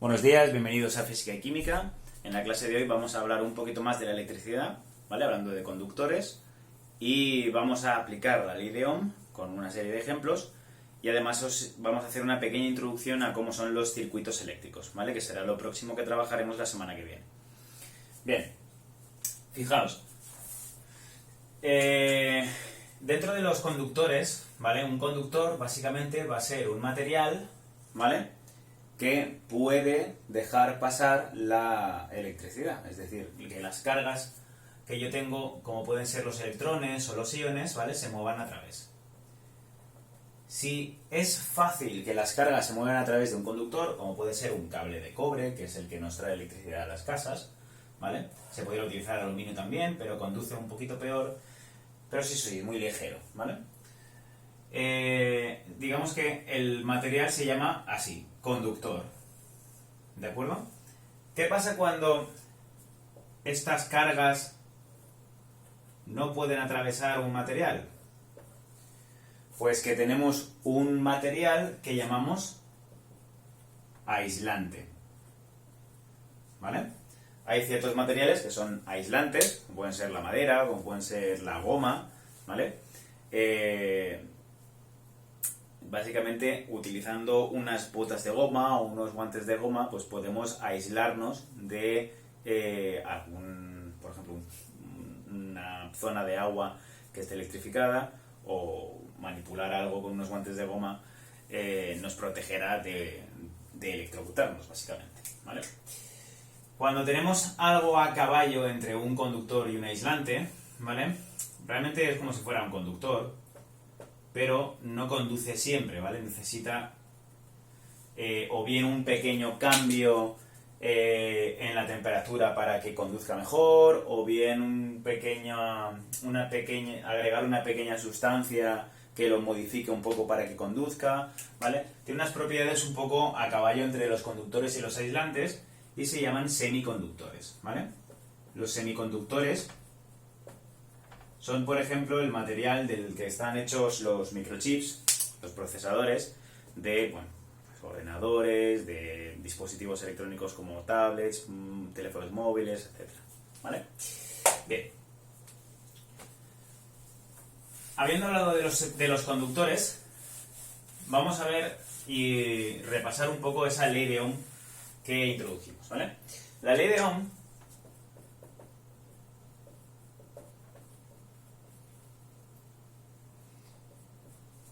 Buenos días, bienvenidos a Física y Química. En la clase de hoy vamos a hablar un poquito más de la electricidad, ¿vale? Hablando de conductores, y vamos a aplicar la ley de Ohm con una serie de ejemplos, y además vamos a hacer una pequeña introducción a cómo son los circuitos eléctricos, ¿vale? Que será lo próximo que trabajaremos la semana que viene. Bien, fijaos. Dentro de los conductores, ¿vale? Un conductor básicamente va a ser un material, ¿vale?, que puede dejar pasar la electricidad, es decir, que las cargas que yo tengo, como pueden ser los electrones o los iones, ¿vale?, se muevan a través. Si es fácil que las cargas se muevan a través de un conductor, como puede ser un cable de cobre, que es el que nos trae electricidad a las casas, ¿vale? Se podría utilizar aluminio también, pero conduce un poquito peor, pero sí, muy ligero, ¿vale? Digamos que el material se llama así, conductor, ¿de acuerdo? ¿Qué pasa cuando estas cargas no pueden atravesar un material? Pues que tenemos un material que llamamos aislante, ¿vale? Hay ciertos materiales que son aislantes, como pueden ser la madera, como pueden ser la goma, ¿vale? Básicamente, utilizando unas botas de goma o unos guantes de goma, pues podemos aislarnos de por ejemplo, una zona de agua que esté electrificada, o manipular algo con unos guantes de goma nos protegerá de electrocutarnos, básicamente, ¿vale? Cuando tenemos algo a caballo entre un conductor y un aislante, ¿vale?, realmente es como si fuera un conductor, pero no conduce siempre, ¿vale? Necesita o bien un pequeño cambio en la temperatura para que conduzca mejor, o bien agregar una pequeña sustancia que lo modifique un poco para que conduzca, ¿vale? Tiene unas propiedades un poco a caballo entre los conductores y los aislantes, y se llaman semiconductores, ¿vale? Los semiconductores son, por ejemplo, el material del que están hechos los microchips, los procesadores de, bueno, pues ordenadores, de dispositivos electrónicos como tablets, teléfonos móviles, etc., ¿vale? Bien. Habiendo hablado de los conductores, vamos a ver y repasar un poco esa ley de Ohm que introdujimos, ¿vale? La ley de Ohm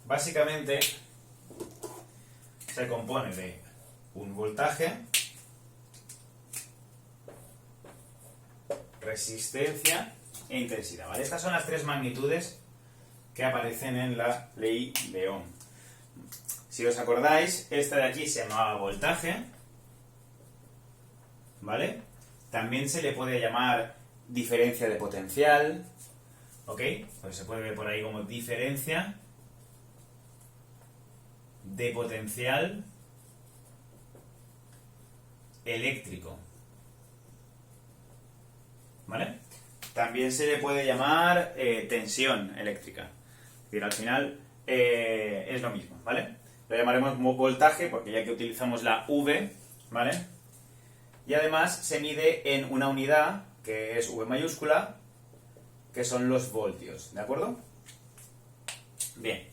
básicamente se compone de un voltaje, resistencia e intensidad, ¿vale? Estas son las tres magnitudes que aparecen en la ley de Ohm. Si os acordáis, esta de aquí se llamaba voltaje, ¿vale? También se le puede llamar diferencia de potencial, ¿ok? Pues se puede ver por ahí como diferencia de potencial eléctrico, ¿vale? También se le puede llamar tensión eléctrica. Es decir, al final es lo mismo, ¿vale? Lo llamaremos como voltaje porque ya que utilizamos la V, ¿vale? Y además se mide en una unidad que es V mayúscula, que son los voltios, ¿de acuerdo? Bien.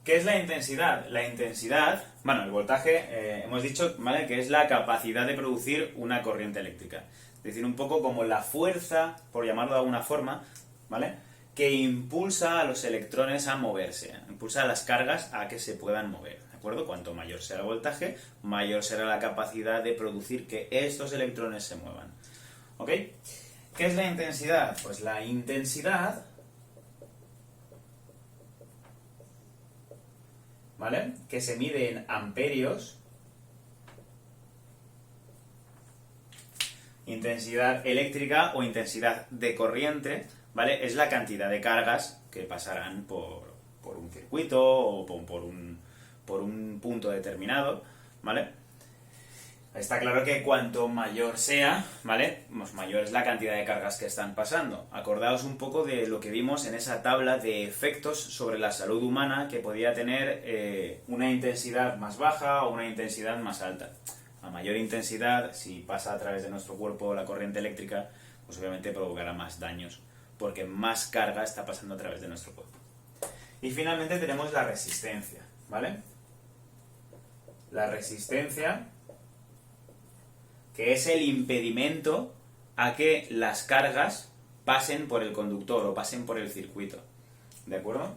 ¿Qué es la intensidad? La intensidad, bueno, el voltaje, hemos dicho, ¿vale?, que es la capacidad de producir una corriente eléctrica. Es decir, un poco como la fuerza, por llamarlo de alguna forma, ¿vale?, que impulsa a los electrones a moverse, impulsa a las cargas a que se puedan mover, ¿de acuerdo? Cuanto mayor sea el voltaje, mayor será la capacidad de producir que estos electrones se muevan, ¿ok? ¿Qué es la intensidad? Pues la intensidad, ¿vale?, que se mide en amperios, intensidad eléctrica o intensidad de corriente, ¿vale?, es la cantidad de cargas que pasarán por un circuito o por un punto determinado, ¿vale? Está claro que cuanto mayor sea, ¿vale?, pues mayor es la cantidad de cargas que están pasando. Acordaos un poco de lo que vimos en esa tabla de efectos sobre la salud humana, que podía tener una intensidad más baja o una intensidad más alta. A mayor intensidad, si pasa a través de nuestro cuerpo la corriente eléctrica, pues obviamente provocará más daños, porque más carga está pasando a través de nuestro cuerpo. Y finalmente tenemos la resistencia, ¿vale? La resistencia, que es el impedimento a que las cargas pasen por el conductor o pasen por el circuito, ¿de acuerdo?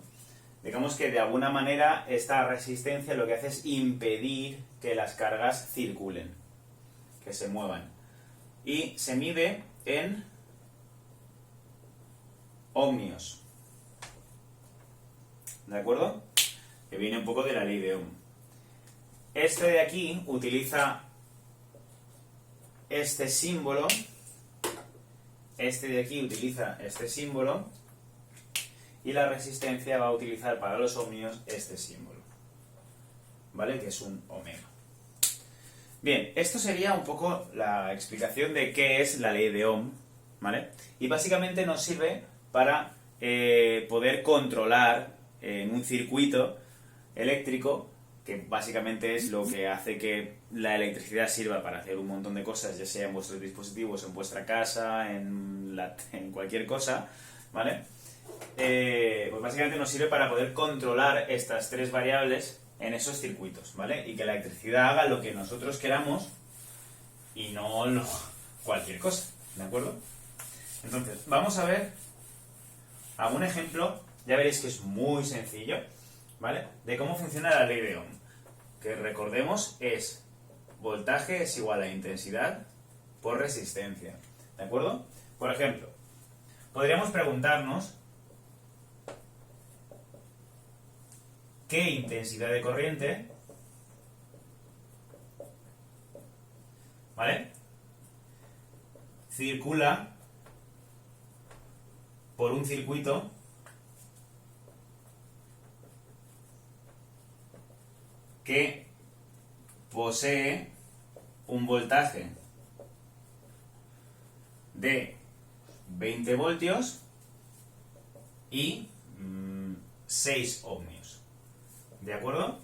Digamos que de alguna manera esta resistencia lo que hace es impedir que las cargas circulen, que se muevan. Y se mide en ohmios, ¿de acuerdo? Que viene un poco de la ley de Ohm. Este de aquí utiliza este símbolo, este de aquí utiliza este símbolo, y la resistencia va a utilizar para los ohmios este símbolo, ¿vale? Que es un omega. Bien, esto sería un poco la explicación de qué es la ley de Ohm, ¿vale? Y básicamente nos sirve para poder controlar en un circuito eléctrico, que básicamente es lo que hace que la electricidad sirva para hacer un montón de cosas, ya sea en vuestros dispositivos, en vuestra casa, en cualquier cosa, ¿vale? Pues básicamente nos sirve para poder controlar estas tres variables en esos circuitos, ¿vale? Y que la electricidad haga lo que nosotros queramos y no cualquier cosa, ¿de acuerdo? Entonces, vamos a ver algún ejemplo, ya veréis que es muy sencillo, ¿vale? De cómo funciona la ley de Ohm, que recordemos es voltaje es igual a intensidad por resistencia, ¿de acuerdo? Por ejemplo, podríamos preguntarnos qué intensidad de corriente, ¿vale?, circula por un circuito que posee un voltaje de 20 voltios y 6 ohmios. ¿De acuerdo?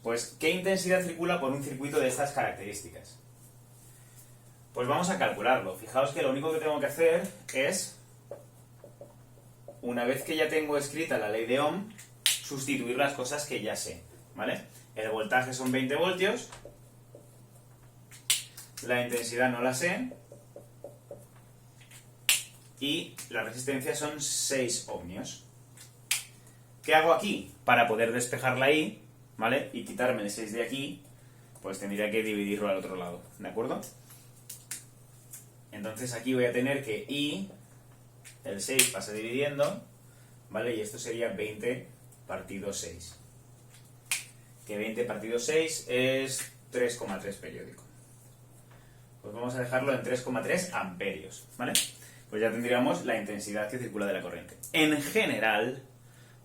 Pues, ¿qué intensidad circula por un circuito de estas características? Pues vamos a calcularlo. Fijaos que lo único que tengo que hacer es, una vez que ya tengo escrita la ley de Ohm, sustituir las cosas que ya sé, ¿vale? El voltaje son 20 voltios, la intensidad no la sé, y la resistencia son 6 ohmios. ¿Qué hago aquí? Para poder despejar la I, ¿vale?, y quitarme el 6 de aquí, pues tendría que dividirlo al otro lado, ¿de acuerdo? Entonces aquí voy a tener que I, el 6 pasa dividiendo, ¿vale? Y esto sería 20 partido 6. Que 20 partido 6 es 3,3 periódico. Pues vamos a dejarlo en 3,3 amperios, ¿vale? Pues ya tendríamos la intensidad que circula de la corriente. En general,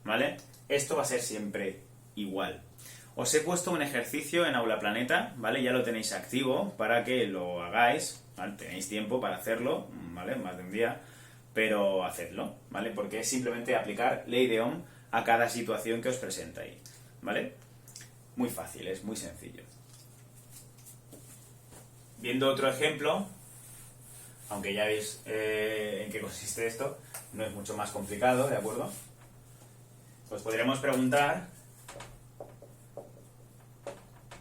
¿vale?, esto va a ser siempre igual. Os he puesto un ejercicio en Aula Planeta, ¿vale? Ya lo tenéis activo para que lo hagáis, ¿vale? Tenéis tiempo para hacerlo, ¿vale?, más de un día, pero hacedlo, ¿vale? Porque es simplemente aplicar ley de Ohm a cada situación que os presenta ahí, ¿vale? Muy fácil, es muy sencillo. Viendo otro ejemplo, aunque ya veis en qué consiste esto, no es mucho más complicado, ¿de acuerdo? Pues podríamos preguntar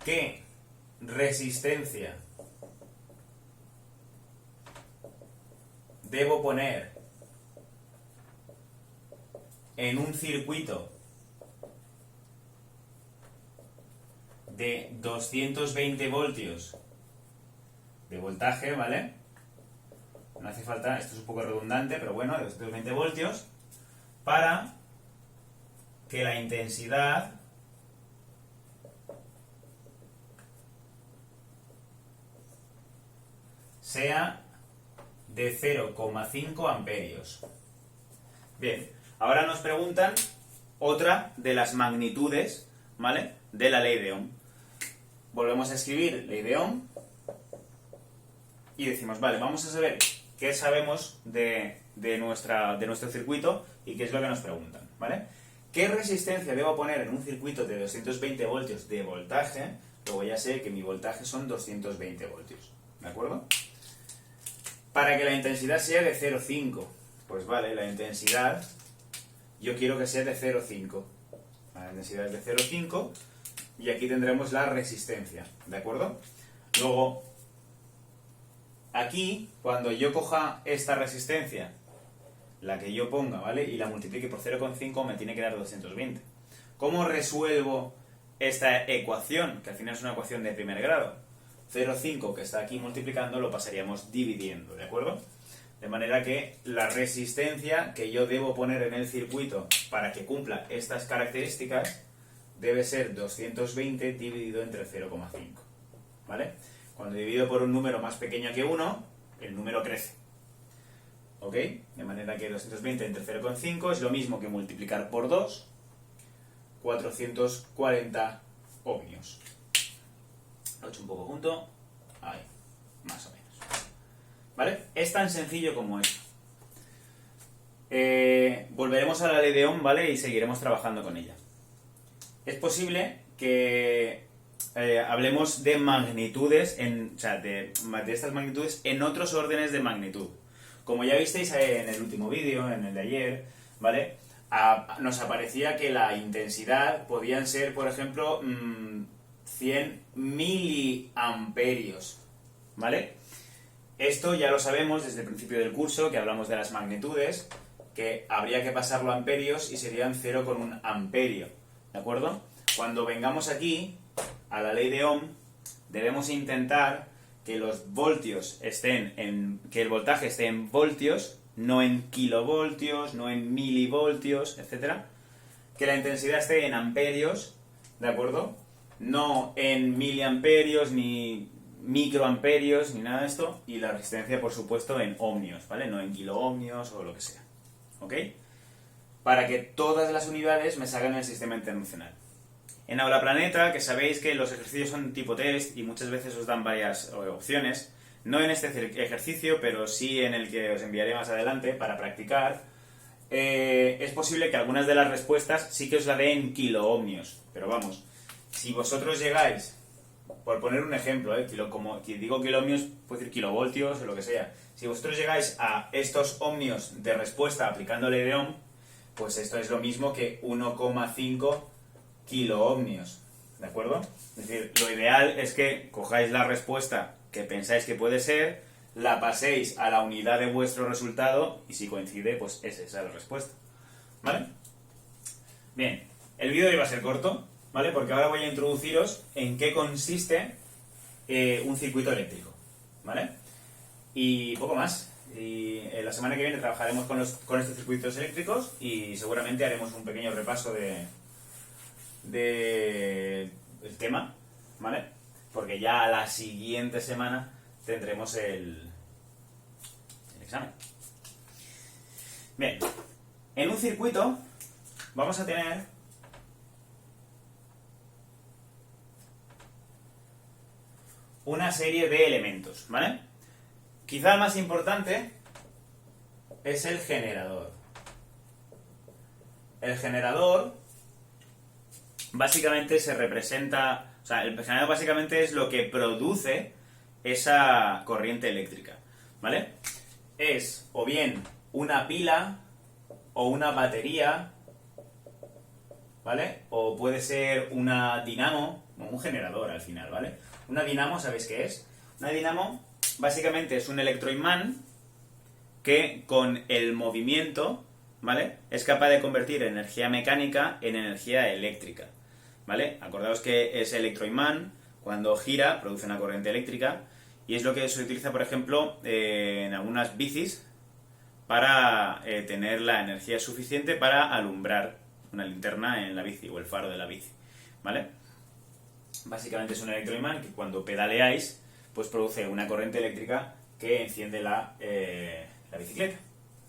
¿qué resistencia debo poner en un circuito de 220 voltios de voltaje, ¿vale? No hace falta, esto es un poco redundante, pero bueno, de 220 voltios, para que la intensidad sea de 0,5 amperios. Bien, ahora nos preguntan otra de las magnitudes, ¿vale?, de la ley de Ohm. Volvemos a escribir ley de Ohm y decimos, vale, vamos a saber qué sabemos de nuestro circuito y qué es lo que nos preguntan, ¿vale? ¿Qué resistencia debo poner en un circuito de 220 voltios de voltaje, luego ya sé que mi voltaje son 220 voltios, ¿de acuerdo? Para que la intensidad sea de 0,5, pues vale, la intensidad yo quiero que sea de 0,5. La intensidad es de 0,5 y aquí tendremos la resistencia, ¿de acuerdo? Luego, aquí, cuando yo coja esta resistencia, la que yo ponga, ¿vale? Y la multiplique por 0,5 me tiene que dar 220. ¿Cómo resuelvo esta ecuación? Que al final es una ecuación de primer grado. 0,5 que está aquí multiplicando lo pasaríamos dividiendo, ¿de acuerdo? De manera que la resistencia que yo debo poner en el circuito para que cumpla estas características debe ser 220 dividido entre 0,5, ¿vale? Cuando divido por un número más pequeño que 1, el número crece, ¿ok? De manera que 220 entre 0,5 es lo mismo que multiplicar por 2, 440 ohmios. Lo he hecho un poco junto, ahí, más o menos. ¿Vale? Es tan sencillo como esto. Volveremos a la ley de Ohm, ¿vale? Y seguiremos trabajando con ella. Es posible que hablemos de magnitudes, o sea, de estas magnitudes en otros órdenes de magnitud. Como ya visteis en el último vídeo, en el de ayer, ¿vale? Nos aparecía que la intensidad podían ser, por ejemplo, 100 miliamperios, ¿vale? Esto ya lo sabemos desde el principio del curso, que hablamos de las magnitudes, que habría que pasarlo a amperios y serían 0,1 amperio, ¿de acuerdo? Cuando vengamos aquí, a la ley de Ohm, debemos intentar que los voltios que el voltaje esté en voltios, no en kilovoltios, no en milivoltios, etcétera. Que la intensidad esté en amperios, ¿de acuerdo? No en miliamperios, ni microamperios, ni nada de esto. Y la resistencia, por supuesto, en ohmios, ¿vale? No en kiloohmios o lo que sea, ¿ok? Para que todas las unidades me salgan en el sistema internacional. En Aula Planeta, que sabéis que los ejercicios son tipo test y muchas veces os dan varias opciones, no en este ejercicio, pero sí en el que os enviaré más adelante para practicar, es posible que algunas de las respuestas sí que os la dé en kiloohmios, pero vamos, si vosotros llegáis, por poner un ejemplo, como digo kiloohmios, puedo decir kilovoltios o lo que sea, si vosotros llegáis a estos ohmios de respuesta aplicando ley de Ohm, pues esto es lo mismo que 1,5 kiloohmios, ¿de acuerdo? Es decir, lo ideal es que cojáis la respuesta que pensáis que puede ser, la paséis a la unidad de vuestro resultado y si coincide, pues esa es la respuesta, ¿vale? Bien, el vídeo iba a ser corto, ¿vale? Porque ahora voy a introduciros en qué consiste un circuito eléctrico, ¿vale? Y poco más. Y la semana que viene trabajaremos con estos circuitos eléctricos y seguramente haremos un pequeño repaso del tema, ¿vale? Porque ya la siguiente semana tendremos el examen. Bien, en un circuito vamos a tener una serie de elementos, ¿vale? Quizá el más importante es el generador. El generador básicamente se representa, o sea, el generador básicamente es lo que produce esa corriente eléctrica, ¿vale? Es o bien una pila o una batería, ¿vale? O puede ser una dinamo, o un generador al final, ¿vale? Una dinamo, ¿sabéis qué es? Una dinamo básicamente es un electroimán que con el movimiento, ¿vale? Es capaz de convertir energía mecánica en energía eléctrica, ¿vale? Acordaos que ese electroimán, cuando gira, produce una corriente eléctrica y es lo que se utiliza, por ejemplo, en algunas bicis para tener la energía suficiente para alumbrar una linterna en la bici o el faro de la bici, ¿vale? Básicamente es un electroimán que cuando pedaleáis, pues produce una corriente eléctrica que enciende la bicicleta.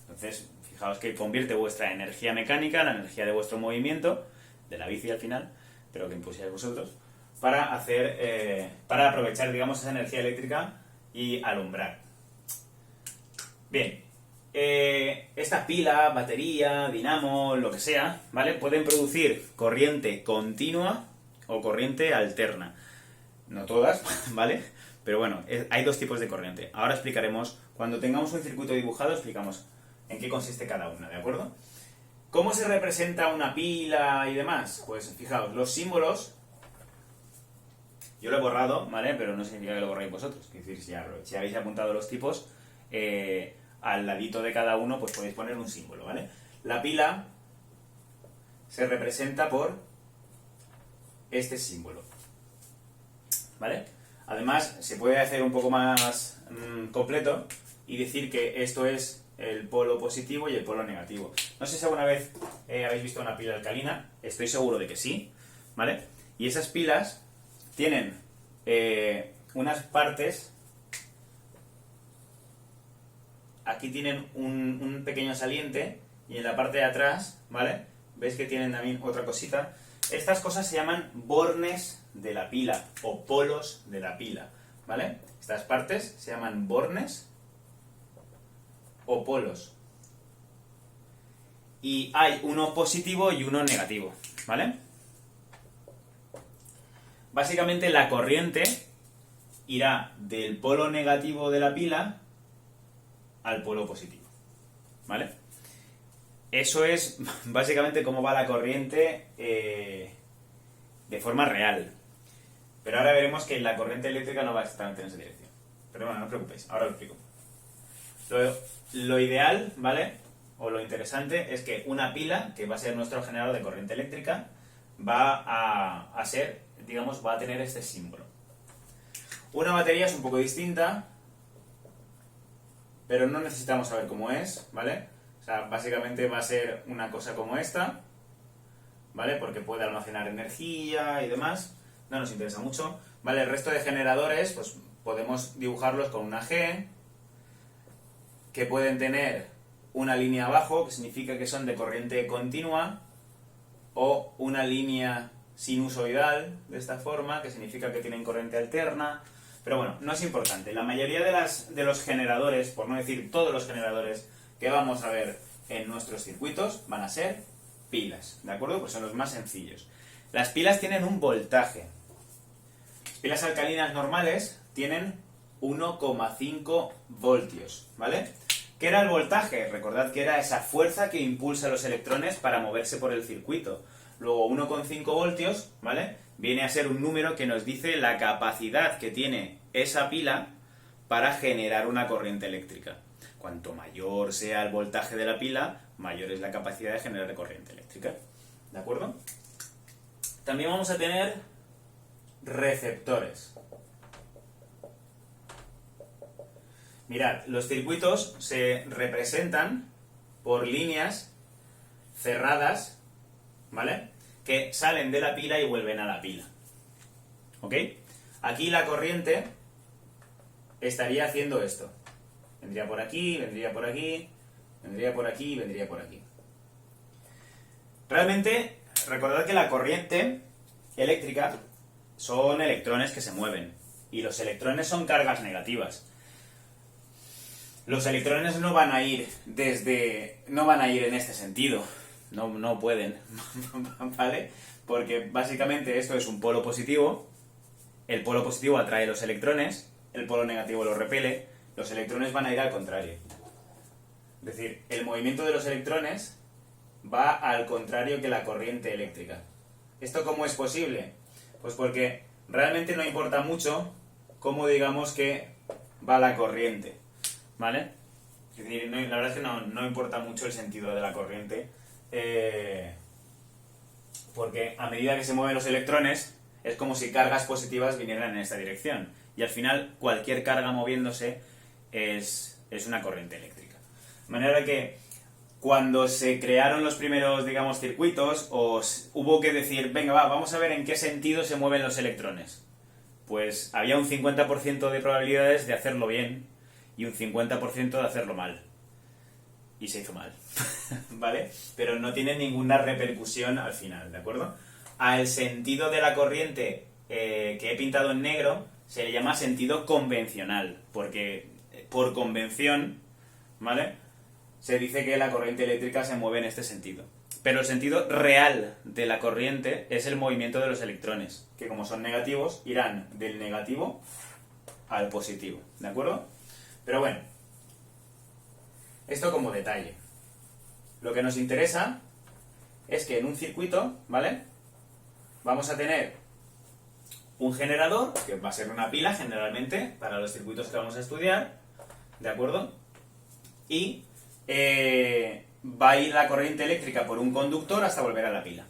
Entonces, fijaos que convierte vuestra energía mecánica, la energía de vuestro movimiento, de la bici al final, pero que impulsáis vosotros, para aprovechar, digamos, esa energía eléctrica y alumbrar. Bien, esta pila, batería, dinamo, lo que sea, ¿vale? Pueden producir corriente continua o corriente alterna. no todas, ¿vale? Pero bueno, hay dos tipos de corriente. Ahora explicaremos, cuando tengamos un circuito dibujado, explicamos en qué consiste cada una, ¿de acuerdo? ¿Cómo se representa una pila y demás? Pues fijaos, los símbolos, yo lo he borrado, ¿vale? Pero no significa que lo borréis vosotros. Es decir, si habéis apuntado los tipos, al ladito de cada uno pues podéis poner un símbolo, ¿vale? La pila se representa por este símbolo, ¿vale? Además, se puede hacer un poco más completo y decir que esto es el polo positivo y el polo negativo. No sé si alguna vez habéis visto una pila alcalina, estoy seguro de que sí, ¿vale? Y esas pilas tienen unas partes, aquí tienen un pequeño saliente y en la parte de atrás, ¿vale? ¿Veis que tienen también otra cosita? Estas cosas se llaman bornes de la pila o polos de la pila, ¿vale? Estas partes se llaman bornes o polos. Y hay uno positivo y uno negativo, ¿vale? Básicamente la corriente irá del polo negativo de la pila al polo positivo, ¿vale? Eso es básicamente cómo va la corriente de forma real. Pero ahora veremos que la corriente eléctrica no va exactamente en esa dirección. Pero bueno, no os preocupéis, ahora lo explico. Lo ideal, ¿vale? O lo interesante es que una pila, que va a ser nuestro generador de corriente eléctrica, va a ser, digamos, va a tener este símbolo. Una batería es un poco distinta, pero no necesitamos saber cómo es, ¿vale? O sea, básicamente va a ser una cosa como esta, ¿vale? Porque puede almacenar energía y demás. No nos interesa mucho, ¿vale? El resto de generadores, pues podemos dibujarlos con una G, que pueden tener una línea abajo, que significa que son de corriente continua, o una línea sinusoidal, de esta forma, que significa que tienen corriente alterna. Pero bueno, no es importante. La mayoría de los generadores, por no decir todos los generadores que vamos a ver en nuestros circuitos, van a ser pilas, ¿de acuerdo? Pues son los más sencillos. Las pilas tienen un voltaje. Las pilas alcalinas normales tienen 1,5 voltios, ¿vale? ¿Qué era el voltaje? Recordad que era esa fuerza que impulsa a los electrones para moverse por el circuito. Luego 1,5 voltios, ¿vale? Viene a ser un número que nos dice la capacidad que tiene esa pila para generar una corriente eléctrica. Cuanto mayor sea el voltaje de la pila, mayor es la capacidad de generar corriente eléctrica. ¿De acuerdo? También vamos a tener receptores. Mirad, los circuitos se representan por líneas cerradas, ¿vale? Que salen de la pila y vuelven a la pila. ¿Ok? Aquí la corriente estaría haciendo esto. Vendría por aquí, vendría por aquí, vendría por aquí y vendría por aquí. Realmente, recordad que la corriente eléctrica son electrones que se mueven. Y los electrones son cargas negativas. Los electrones no van a ir en este sentido. No pueden, ¿vale? Porque básicamente esto es un polo positivo. El polo positivo atrae los electrones, el polo negativo los repele. Los electrones van a ir al contrario. Es decir, el movimiento de los electrones va al contrario que la corriente eléctrica. ¿Esto cómo es posible? Pues porque realmente no importa mucho cómo digamos que va la corriente, ¿vale? Es decir, la verdad es que no importa mucho el sentido de la corriente, porque a medida que se mueven los electrones es como si cargas positivas vinieran en esta dirección, y al final cualquier carga moviéndose es una corriente eléctrica. De manera que cuando se crearon los primeros, digamos, circuitos, hubo que decir, venga, vamos a ver en qué sentido se mueven los electrones. Pues había un 50% de probabilidades de hacerlo bien y un 50% de hacerlo mal. Y se hizo mal, ¿vale? Pero no tiene ninguna repercusión al final, ¿de acuerdo? Al sentido de la corriente que he pintado en negro se le llama sentido convencional, porque por convención, ¿vale?, se dice que la corriente eléctrica se mueve en este sentido. Pero el sentido real de la corriente es el movimiento de los electrones, que como son negativos, irán del negativo al positivo, ¿de acuerdo? Pero bueno, esto como detalle. Lo que nos interesa es que en un circuito, ¿vale? Vamos a tener un generador, que va a ser una pila generalmente, para los circuitos que vamos a estudiar, ¿de acuerdo? Y va a ir la corriente eléctrica por un conductor hasta volver a la pila.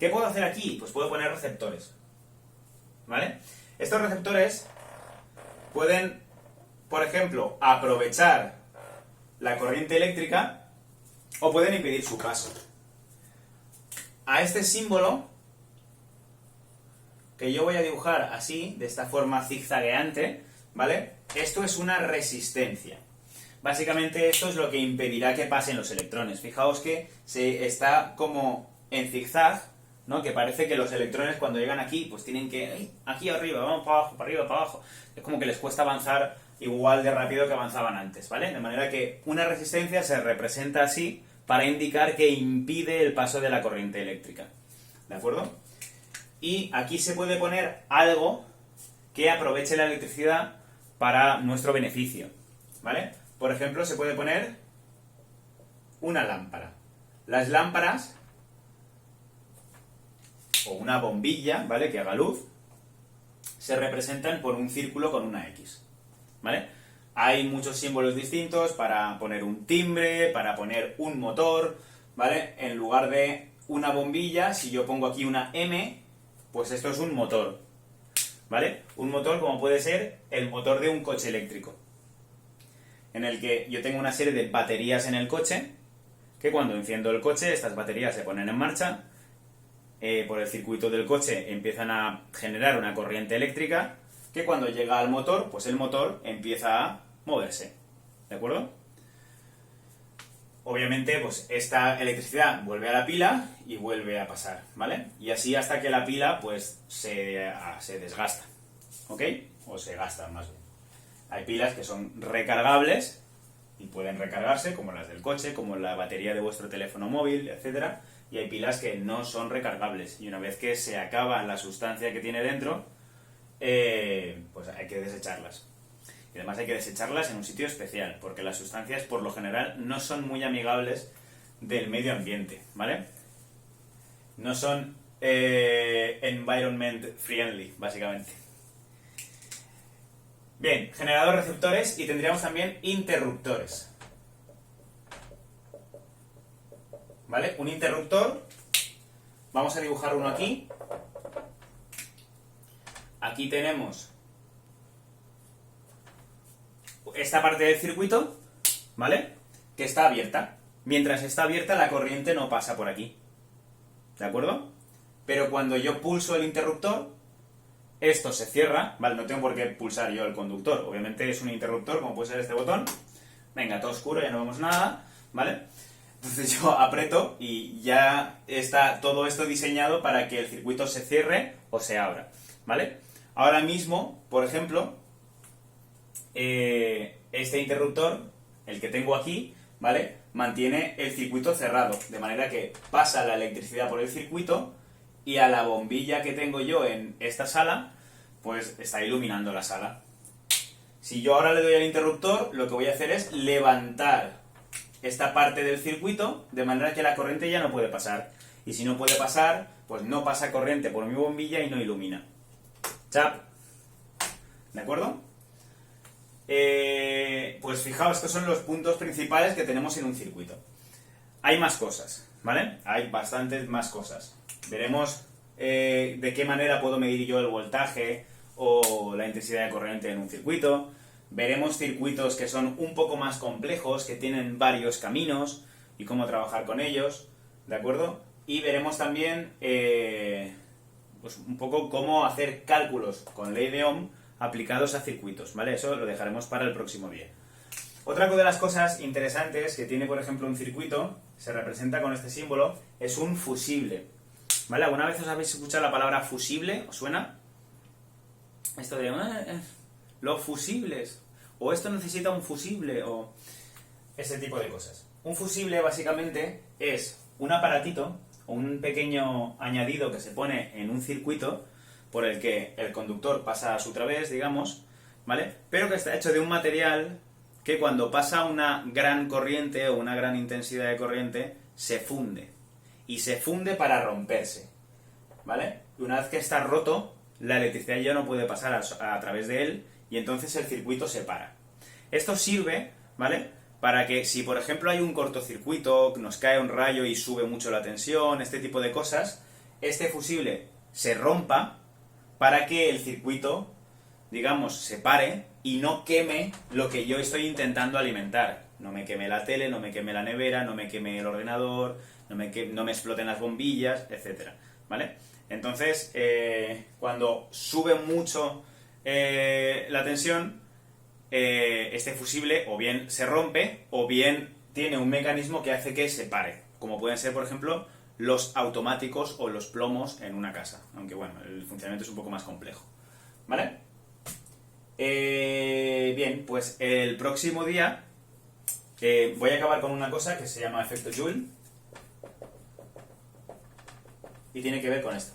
¿Qué puedo hacer aquí? Pues puedo poner receptores, ¿vale? Estos receptores pueden, por ejemplo, aprovechar la corriente eléctrica o pueden impedir su paso. A este símbolo, que yo voy a dibujar así, de esta forma zigzagueante, ¿vale? Esto es una resistencia. Básicamente esto es lo que impedirá que pasen los electrones. Fijaos que se está como en zigzag, ¿no? Que parece que los electrones cuando llegan aquí, pues tienen que... aquí arriba, vamos para abajo, para arriba, para abajo. Es como que les cuesta avanzar igual de rápido que avanzaban antes, ¿vale? De manera que una resistencia se representa así para indicar que impide el paso de la corriente eléctrica. ¿De acuerdo? Y aquí se puede poner algo que aproveche la electricidad para nuestro beneficio, ¿vale? Por ejemplo, se puede poner una lámpara. Las lámparas, o una bombilla, ¿vale?, que haga luz, se representan por un círculo con una X, ¿vale? Hay muchos símbolos distintos para poner un timbre, para poner un motor, ¿vale? En lugar de una bombilla, si yo pongo aquí una M, pues esto es un motor, ¿vale? Un motor como puede ser el motor de un coche eléctrico, en el que yo tengo una serie de baterías en el coche, que cuando enciendo el coche, estas baterías se ponen en marcha, por el circuito del coche empiezan a generar una corriente eléctrica, que cuando llega al motor, pues el motor empieza a moverse, ¿de acuerdo? Obviamente, pues esta electricidad vuelve a la pila y vuelve a pasar, ¿vale? Y así hasta que la pila, pues, se desgasta, ¿ok? O se gasta, más bien. Hay pilas que son recargables y pueden recargarse, como las del coche, como la batería de vuestro teléfono móvil, etcétera. Y hay pilas que no son recargables. Y una vez que se acaba la sustancia que tiene dentro, pues hay que desecharlas. Y además hay que desecharlas en un sitio especial, porque las sustancias, por lo general, no son muy amigables del medio ambiente, ¿vale? No son environment friendly, básicamente. Bien, generador, receptores y tendríamos también interruptores. ¿Vale? Un interruptor, vamos a dibujar uno aquí. Aquí tenemos esta parte del circuito, ¿vale? Que está abierta. Mientras está abierta, la corriente no pasa por aquí, ¿de acuerdo? Pero cuando yo pulso el interruptor, esto se cierra, ¿vale? No tengo por qué pulsar yo el conductor, obviamente es un interruptor, como puede ser este botón. Venga, todo oscuro, ya no vemos nada, ¿vale? Entonces yo aprieto y ya está todo esto diseñado para que el circuito se cierre o se abra, ¿vale? Ahora mismo, por ejemplo, este interruptor, el que tengo aquí, ¿vale?, mantiene el circuito cerrado, de manera que pasa la electricidad por el circuito y a la bombilla que tengo yo en esta sala, pues está iluminando la sala. Si yo ahora le doy al interruptor, lo que voy a hacer es levantar esta parte del circuito, de manera que la corriente ya no puede pasar. Y si no puede pasar, pues no pasa corriente por mi bombilla y no ilumina. ¡Chap! ¿De acuerdo? Pues fijaos, estos son los puntos principales que tenemos en un circuito. Hay más cosas, ¿vale? Hay bastantes más cosas. Veremos de qué manera puedo medir yo el voltaje o la intensidad de corriente en un circuito. Veremos circuitos que son un poco más complejos, que tienen varios caminos y cómo trabajar con ellos, ¿de acuerdo? Y veremos también pues un poco cómo hacer cálculos con ley de Ohm aplicados a circuitos, ¿vale? Eso lo dejaremos para el próximo día. Otra de las cosas interesantes que tiene, por ejemplo, un circuito, se representa con este símbolo, es un fusible, ¿vale? ¿Alguna vez os habéis escuchado la palabra fusible? ¿Os suena? Esto de... los fusibles, o esto necesita un fusible, o ese tipo de cosas. Un fusible básicamente es un aparatito, un pequeño añadido que se pone en un circuito por el que el conductor pasa a su través, digamos, ¿vale? Pero que está hecho de un material que cuando pasa una gran corriente o una gran intensidad de corriente, se funde. Y se funde para romperse, ¿vale? Y una vez que está roto, la electricidad ya no puede pasar a través de él y entonces el circuito se para. Esto sirve, ¿vale?, para que si por ejemplo hay un cortocircuito, nos cae un rayo y sube mucho la tensión, este tipo de cosas, este fusible se rompa para que el circuito, digamos, se pare y no queme lo que yo estoy intentando alimentar. No me queme la tele, no me queme la nevera, no me queme el ordenador, no me exploten las bombillas, etcétera, ¿vale? Entonces, cuando sube mucho la tensión, este fusible o bien se rompe o bien tiene un mecanismo que hace que se pare, como pueden ser, por ejemplo, los automáticos o los plomos en una casa, aunque bueno, el funcionamiento es un poco más complejo, ¿vale? Bien, pues el próximo día voy a acabar con una cosa que se llama efecto Joule y tiene que ver con esto.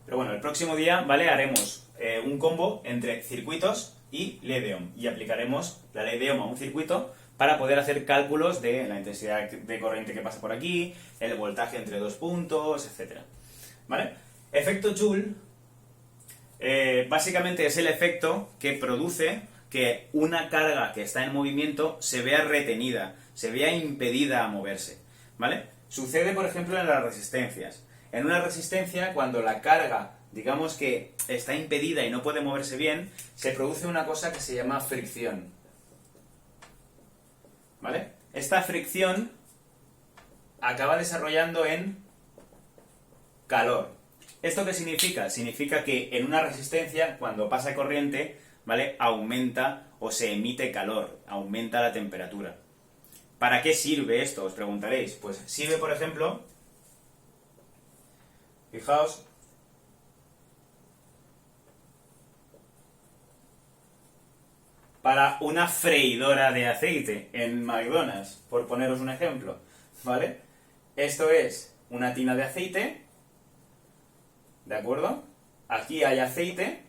Pero bueno, el próximo día, ¿vale?, haremos un combo entre circuitos y ley de Ohm y aplicaremos la ley de Ohm a un circuito para poder hacer cálculos de la intensidad de corriente que pasa por aquí, el voltaje entre dos puntos, etcétera, ¿vale? Efecto Joule básicamente es el efecto que produce que una carga que está en movimiento se vea retenida, se vea impedida a moverse, ¿vale? Sucede, por ejemplo, en las resistencias. En una resistencia, cuando la carga, digamos que está impedida y no puede moverse bien, se produce una cosa que se llama fricción, ¿vale? Esta fricción acaba desarrollando en calor. ¿Esto qué significa? Significa que en una resistencia, cuando pasa corriente, ¿vale?, aumenta o se emite calor, aumenta la temperatura. ¿Para qué sirve esto? Os preguntaréis. Pues sirve, por ejemplo, fijaos, para una freidora de aceite en McDonald's, por poneros un ejemplo, ¿vale? Esto es una tina de aceite, ¿de acuerdo? Aquí hay aceite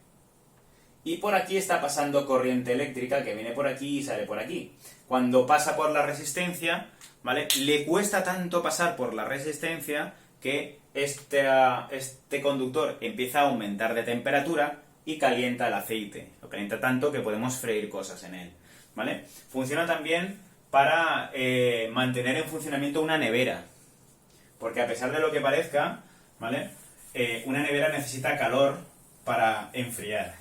y por aquí está pasando corriente eléctrica que viene por aquí y sale por aquí. Cuando pasa por la resistencia, ¿vale?, le cuesta tanto pasar por la resistencia que este conductor empieza a aumentar de temperatura y calienta el aceite. Lo calienta tanto que podemos freír cosas en él, ¿vale? Funciona también para mantener en funcionamiento una nevera. Porque a pesar de lo que parezca, ¿vale?, una nevera necesita calor para enfriar.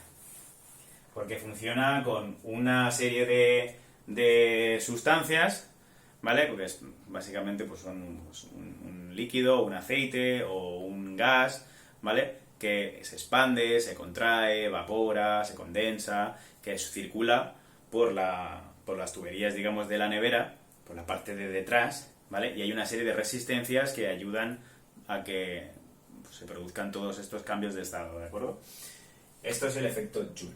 Porque funciona con una serie de sustancias, ¿vale? Porque básicamente pues son un líquido, un aceite o un gas, ¿vale?, que se expande, se contrae, evapora, se condensa, que circula por las tuberías, digamos, de la nevera, por la parte de detrás, ¿vale? Y hay una serie de resistencias que ayudan a que pues, se produzcan todos estos cambios de estado, ¿de acuerdo? Esto es el efecto Joule.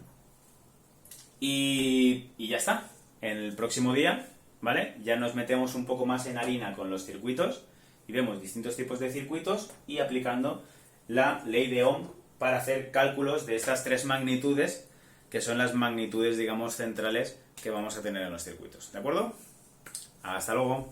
Y ya está. En el próximo día, ¿vale?, ya nos metemos un poco más en harina con los circuitos y vemos distintos tipos de circuitos y aplicando la ley de Ohm para hacer cálculos de estas tres magnitudes, que son las magnitudes, digamos, centrales que vamos a tener en los circuitos. ¿De acuerdo? Hasta luego.